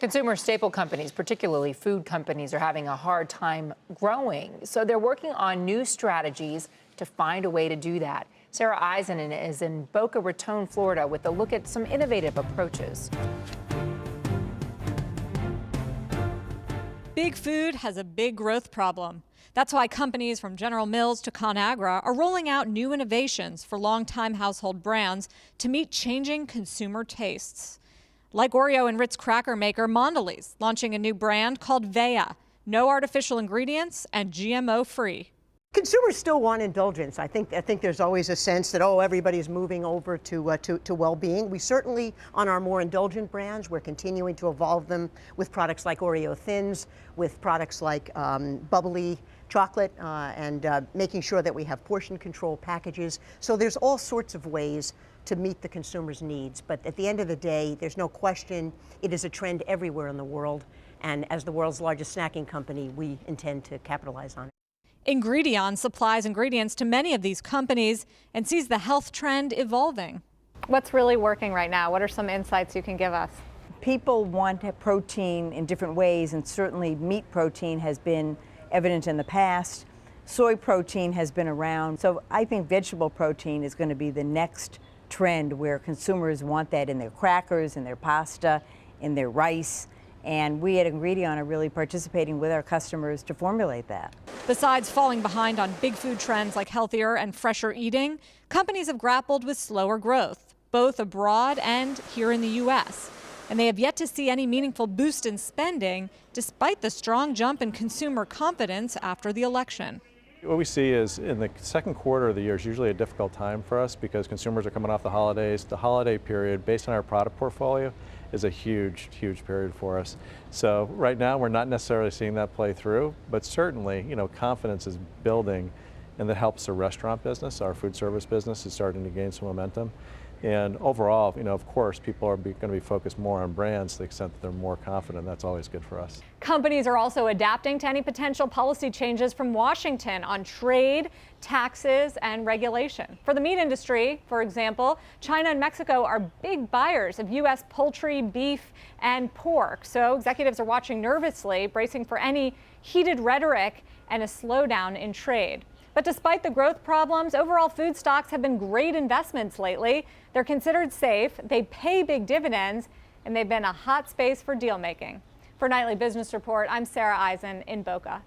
Consumer staple companies, particularly food companies, are having a hard time growing. So they're working on new strategies to find a way to do that. Sarah Eisen is in Boca Raton, Florida, with a look at some innovative approaches. Big food has a big growth problem. That's why companies from General Mills to ConAgra are rolling out new innovations for longtime household brands to meet changing consumer tastes. Like Oreo and Ritz cracker maker Mondelez, launching a new brand called Vea, no artificial ingredients and GMO-free. Consumers still want indulgence. I think there's always a sense that, oh, everybody's moving over to well-being. We certainly, on our more indulgent brands, we're continuing to evolve them with products like Oreo Thins, with products like bubbly chocolate, and making sure that we have portion control packages. So there's all sorts of ways to meet the consumer's needs. But at the end of the day, there's no question it is a trend everywhere in the world. And as the world's largest snacking company, we intend to capitalize on it. Ingredion supplies ingredients to many of these companies and sees the health trend evolving. What's really working right now? What are some insights you can give us? People want protein in different ways, and certainly meat protein has been evident in the past. Soy protein has been around. So I think vegetable protein is going to be the next trend where consumers want that in their crackers, in their pasta, in their rice. And we at Ingredion are really participating with our customers to formulate that. Besides falling behind on big food trends like healthier and fresher eating, companies have grappled with slower growth, both abroad and here in the U.S. And they have yet to see any meaningful boost in spending, despite the strong jump in consumer confidence after the election. What we see is in the second quarter of the year is usually a difficult time for us because consumers are coming off the holidays. The holiday period, based on our product portfolio, is a huge period for us. So right now we're not necessarily seeing that play through, but certainly, confidence is building, and that helps the restaurant business. Our food service business is starting to gain some momentum. And overall, of course, people are going to be focused more on brands to the extent that they're more confident. That's always good for us. Companies are also adapting to any potential policy changes from Washington on trade, taxes, and regulation. For the meat industry, for example, China and Mexico are big buyers of U.S. poultry, beef, and pork. So executives are watching nervously, bracing for any heated rhetoric and a slowdown in trade. But despite the growth problems, overall food stocks have been great investments lately. They're considered safe, they pay big dividends, and they've been a hot space for deal making. For Nightly Business Report, I'm Sarah Eisen in Boca.